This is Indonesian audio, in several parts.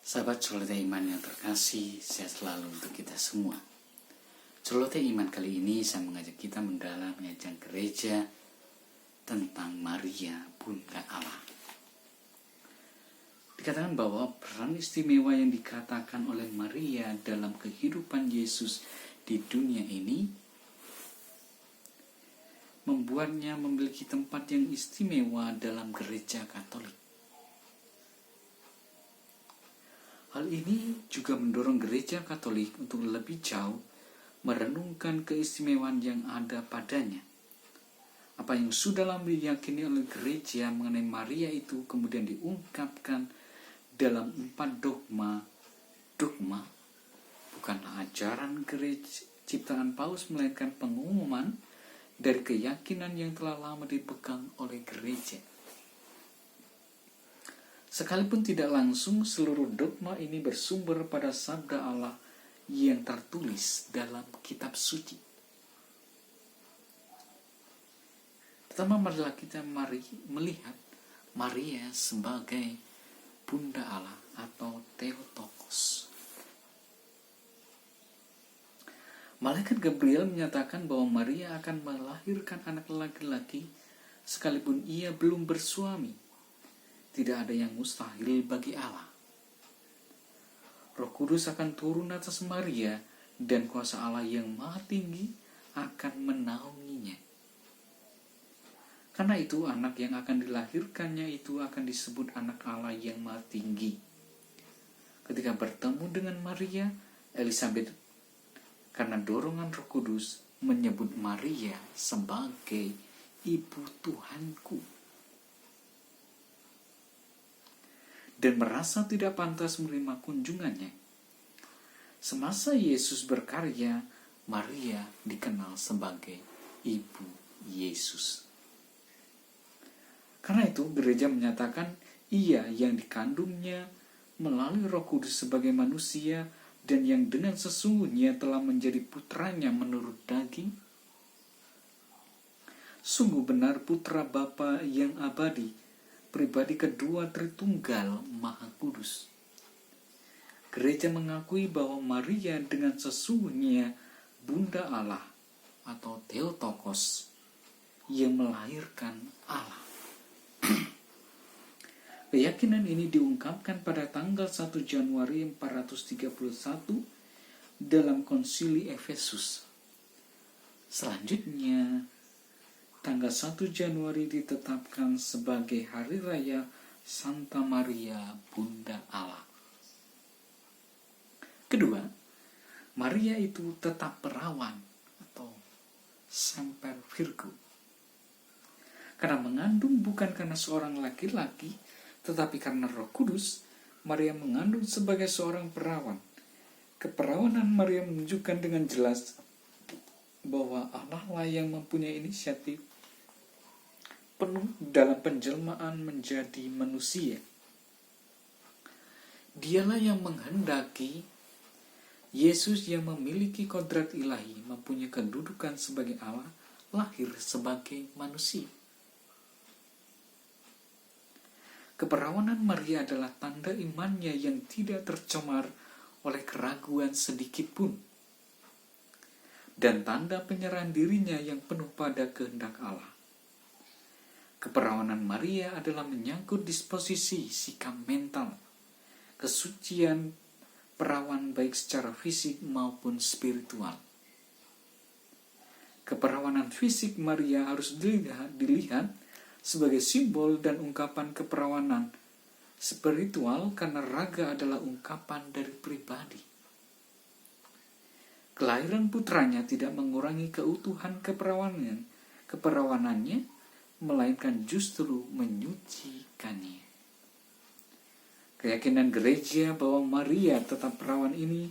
Sahabat Celoteh Iman yang terkasih, sehat selalu untuk kita semua. Celoteh Iman kali ini saya mengajak kita mendalami ajang gereja tentang Maria, Bunda Allah. Dikatakan bahwa peran istimewa yang dikatakan oleh Maria dalam kehidupan Yesus di dunia ini membuatnya memiliki tempat yang istimewa dalam gereja Katolik. Hal ini juga mendorong gereja Katolik untuk lebih jauh merenungkan keistimewaan yang ada padanya. Apa yang sudah lama diyakini oleh gereja mengenai Maria itu kemudian diungkapkan dalam 4 dogma. Dogma bukanlah ajaran gereja ciptaan Paus, melainkan pengumuman dari keyakinan yang telah lama dipegang oleh gereja. Sekalipun tidak langsung, seluruh dogma ini bersumber pada sabda Allah yang tertulis dalam kitab suci. Pertama, marilah kita melihat Maria sebagai Bunda Allah atau Theotokos. Malaikat Gabriel menyatakan bahwa Maria akan melahirkan anak laki-laki sekalipun ia belum bersuami. Tidak ada yang mustahil bagi Allah. Roh Kudus akan turun atas Maria dan kuasa Allah yang maha tinggi akan menaunginya. Karena itu anak yang akan dilahirkannya itu akan disebut anak Allah yang maha tinggi. Ketika bertemu dengan Maria, Elizabeth karena dorongan Roh Kudus menyebut Maria sebagai Ibu Tuhanku. Dan merasa tidak pantas menerima kunjungannya. Semasa Yesus berkarya, Maria dikenal sebagai Ibu Yesus. Karena itu gereja menyatakan ia yang dikandungnya melalui Roh Kudus sebagai manusia dan yang dengan sesungguhnya telah menjadi putranya menurut daging. Sungguh benar putra Bapa yang abadi, pribadi kedua Tritunggal Maha Kudus. Gereja mengakui bahwa Maria dengan sesungguhnya Bunda Allah atau Theotokos yang melahirkan Allah. Keyakinan ini diungkapkan pada tanggal 1 Januari 431 dalam konsili Efesus. Selanjutnya, tanggal 1 Januari ditetapkan sebagai Hari Raya Santa Maria Bunda Allah. Kedua, Maria itu tetap perawan atau Semper Virgo. Karena mengandung bukan karena seorang laki-laki, tetapi karena Roh Kudus, Maria mengandung sebagai seorang perawan. Keperawanan Maria menunjukkan dengan jelas bahwa Allah lah yang mempunyai inisiatif penuh dalam penjelmaan menjadi manusia. Dialah yang menghendaki Yesus yang memiliki kodrat ilahi, mempunyai kedudukan sebagai Allah, lahir sebagai manusia. Keperawanan Maria adalah tanda imannya yang tidak tercemar oleh keraguan sedikit pun, dan tanda penyerahan dirinya yang penuh pada kehendak Allah. Keperawanan Maria adalah menyangkut disposisi sikap mental, kesucian perawan baik secara fisik maupun spiritual. Keperawanan fisik Maria harus dilihat sebagai simbol dan ungkapan keperawanan spiritual karena raga adalah ungkapan dari pribadi. Kelahiran putranya tidak mengurangi keutuhan keperawanannya, melainkan justru menyucikannya. Keyakinan gereja bahwa Maria tetap perawan ini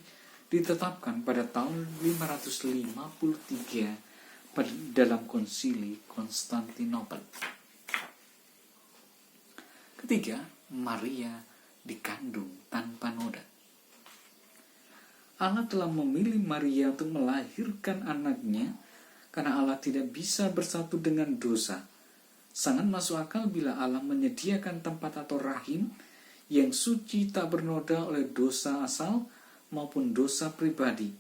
ditetapkan pada tahun 553 dalam konsili Konstantinopel. Ketiga, Maria dikandung tanpa noda. Allah telah memilih Maria untuk melahirkan anaknya karena Allah tidak bisa bersatu dengan dosa. Sangat masuk akal bila Allah menyediakan tempat atau rahim yang suci tak bernoda oleh dosa asal maupun dosa pribadi.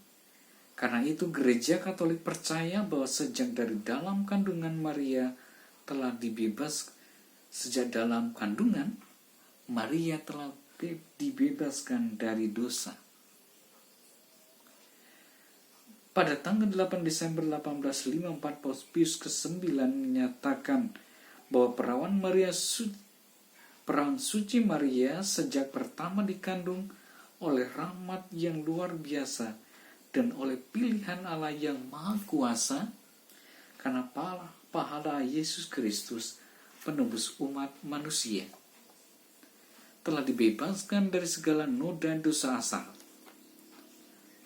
Karena itu gereja Katolik percaya bahwa sejak dari dalam kandungan Maria telah sejak dalam kandungan Maria telah dibebaskan dari dosa. Pada tanggal 8 Desember 1854, Paus Pius ke-9 menyatakan bahwa perawan suci Maria sejak pertama dikandung oleh rahmat yang luar biasa dan oleh pilihan Allah yang maha kuasa, karena pahala Yesus Kristus, penebus umat manusia, telah dibebaskan dari segala noda dosa asal.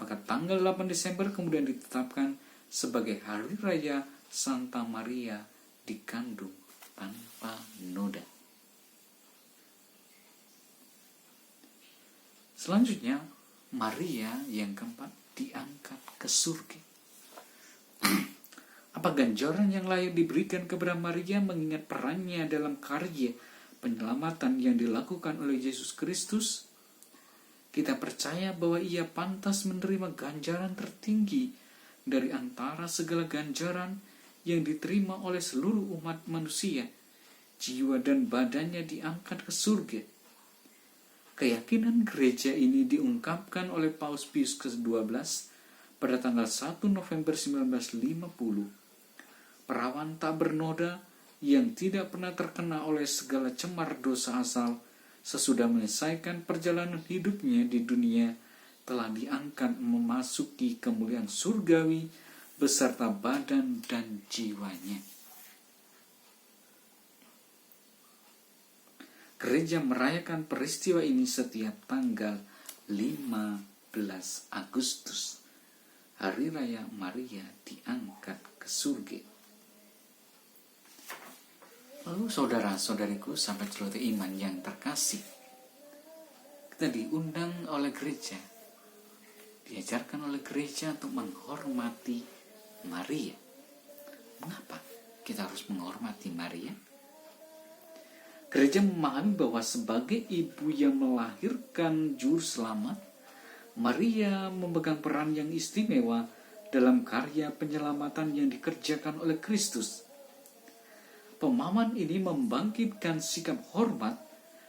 Maka tanggal 8 Desember kemudian ditetapkan sebagai Hari Raya Santa Maria dikandung tanpa noda. Selanjutnya, Maria yang keempat diangkat ke surga. Apa ganjaran yang layak diberikan kepada Maria mengingat perannya dalam karya penyelamatan yang dilakukan oleh Yesus Kristus? Kita percaya bahwa ia pantas menerima ganjaran tertinggi dari antara segala ganjaran yang diterima oleh seluruh umat manusia. Jiwa dan badannya diangkat ke surga. Keyakinan gereja ini diungkapkan oleh Paus Pius ke-12 pada tanggal 1 November 1950. Perawan tak bernoda yang tidak pernah terkena oleh segala cemar dosa asal, sesudah menyelesaikan perjalanan hidupnya di dunia, telah diangkat memasuki kemuliaan surgawi beserta badan dan jiwanya. Gereja merayakan peristiwa ini setiap tanggal 15 Agustus, Hari Raya Maria diangkat ke surga. Lalu saudara-saudariku, sahabat celoteh iman yang terkasih, kita diundang oleh gereja, diajarkan oleh gereja untuk menghormati Maria. Mengapa kita harus menghormati Maria? Gereja memahami bahwa sebagai ibu yang melahirkan juru selamat, Maria memegang peran yang istimewa dalam karya penyelamatan yang dikerjakan oleh Kristus. Pemahaman ini membangkitkan sikap hormat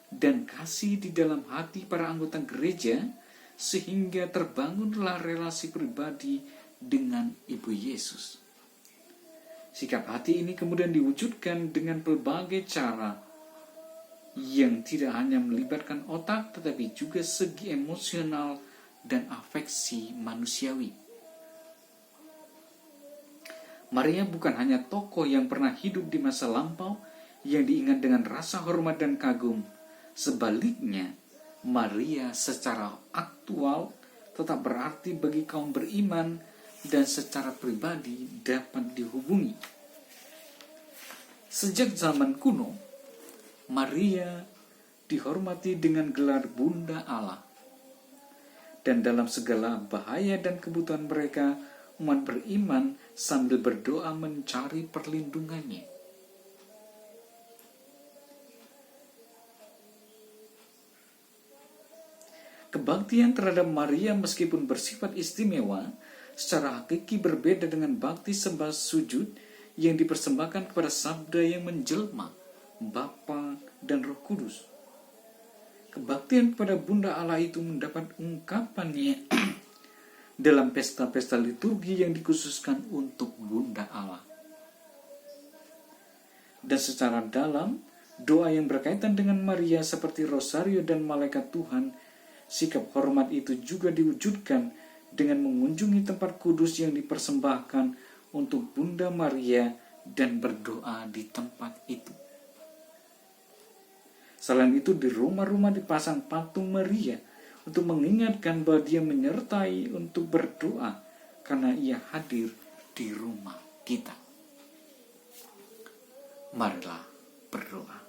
dan kasih di dalam hati para anggota gereja, sehingga terbangunlah relasi pribadi dengan Ibu Yesus. Sikap hati ini kemudian diwujudkan dengan berbagai cara yang tidak hanya melibatkan otak, tetapi juga segi emosional dan afeksi manusiawi. Maria bukan hanya tokoh yang pernah hidup di masa lampau yang diingat dengan rasa hormat dan kagum. Sebaliknya, Maria secara aktual tetap berarti bagi kaum beriman dan secara pribadi dapat dihubungi. Sejak zaman kuno, Maria dihormati dengan gelar Bunda Allah. Dan dalam segala bahaya dan kebutuhan mereka, umat beriman sambil berdoa mencari perlindungannya. Kebaktian terhadap Maria meskipun bersifat istimewa, secara hakiki berbeda dengan bakti sembah sujud yang dipersembahkan kepada Sabda yang menjelma, Bapa dan Roh Kudus. Kebaktian kepada Bunda Allah itu mendapat ungkapannya dalam pesta-pesta liturgi yang dikhususkan untuk Bunda Allah. Dan secara dalam, doa yang berkaitan dengan Maria seperti Rosario dan Malaikat Tuhan, sikap hormat itu juga diwujudkan dengan mengunjungi tempat kudus yang dipersembahkan untuk Bunda Maria dan berdoa di tempat itu. Selain itu, di rumah-rumah dipasang patung Maria untuk mengingatkan bahwa dia menyertai untuk berdoa karena ia hadir di rumah kita. Marilah berdoa.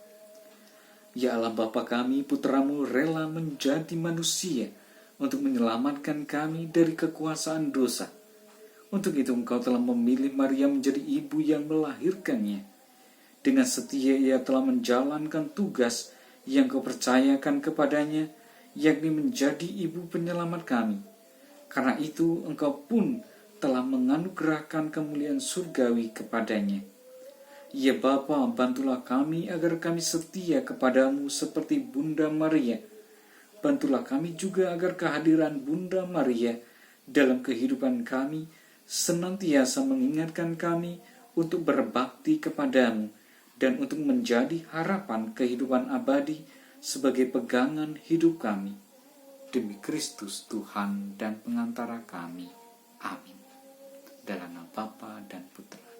Ya Allah Bapa kami, putramu rela menjadi manusia untuk menyelamatkan kami dari kekuasaan dosa. Untuk itu Engkau telah memilih Maria menjadi ibu yang melahirkannya. Dengan setia ia telah menjalankan tugas yang Kau percayakan kepadanya, yakni menjadi ibu penyelamat kami. Karena itu Engkau pun telah menganugerahkan kemuliaan surgawi kepadanya. Ya Bapa, bantulah kami agar kami setia kepadamu seperti Bunda Maria. Bantulah kami juga agar kehadiran Bunda Maria dalam kehidupan kami senantiasa mengingatkan kami untuk berbakti kepadamu dan untuk menjadi harapan kehidupan abadi sebagai pegangan hidup kami. Demi Kristus Tuhan dan pengantara kami. Amin. Dalam nama Bapa dan Putra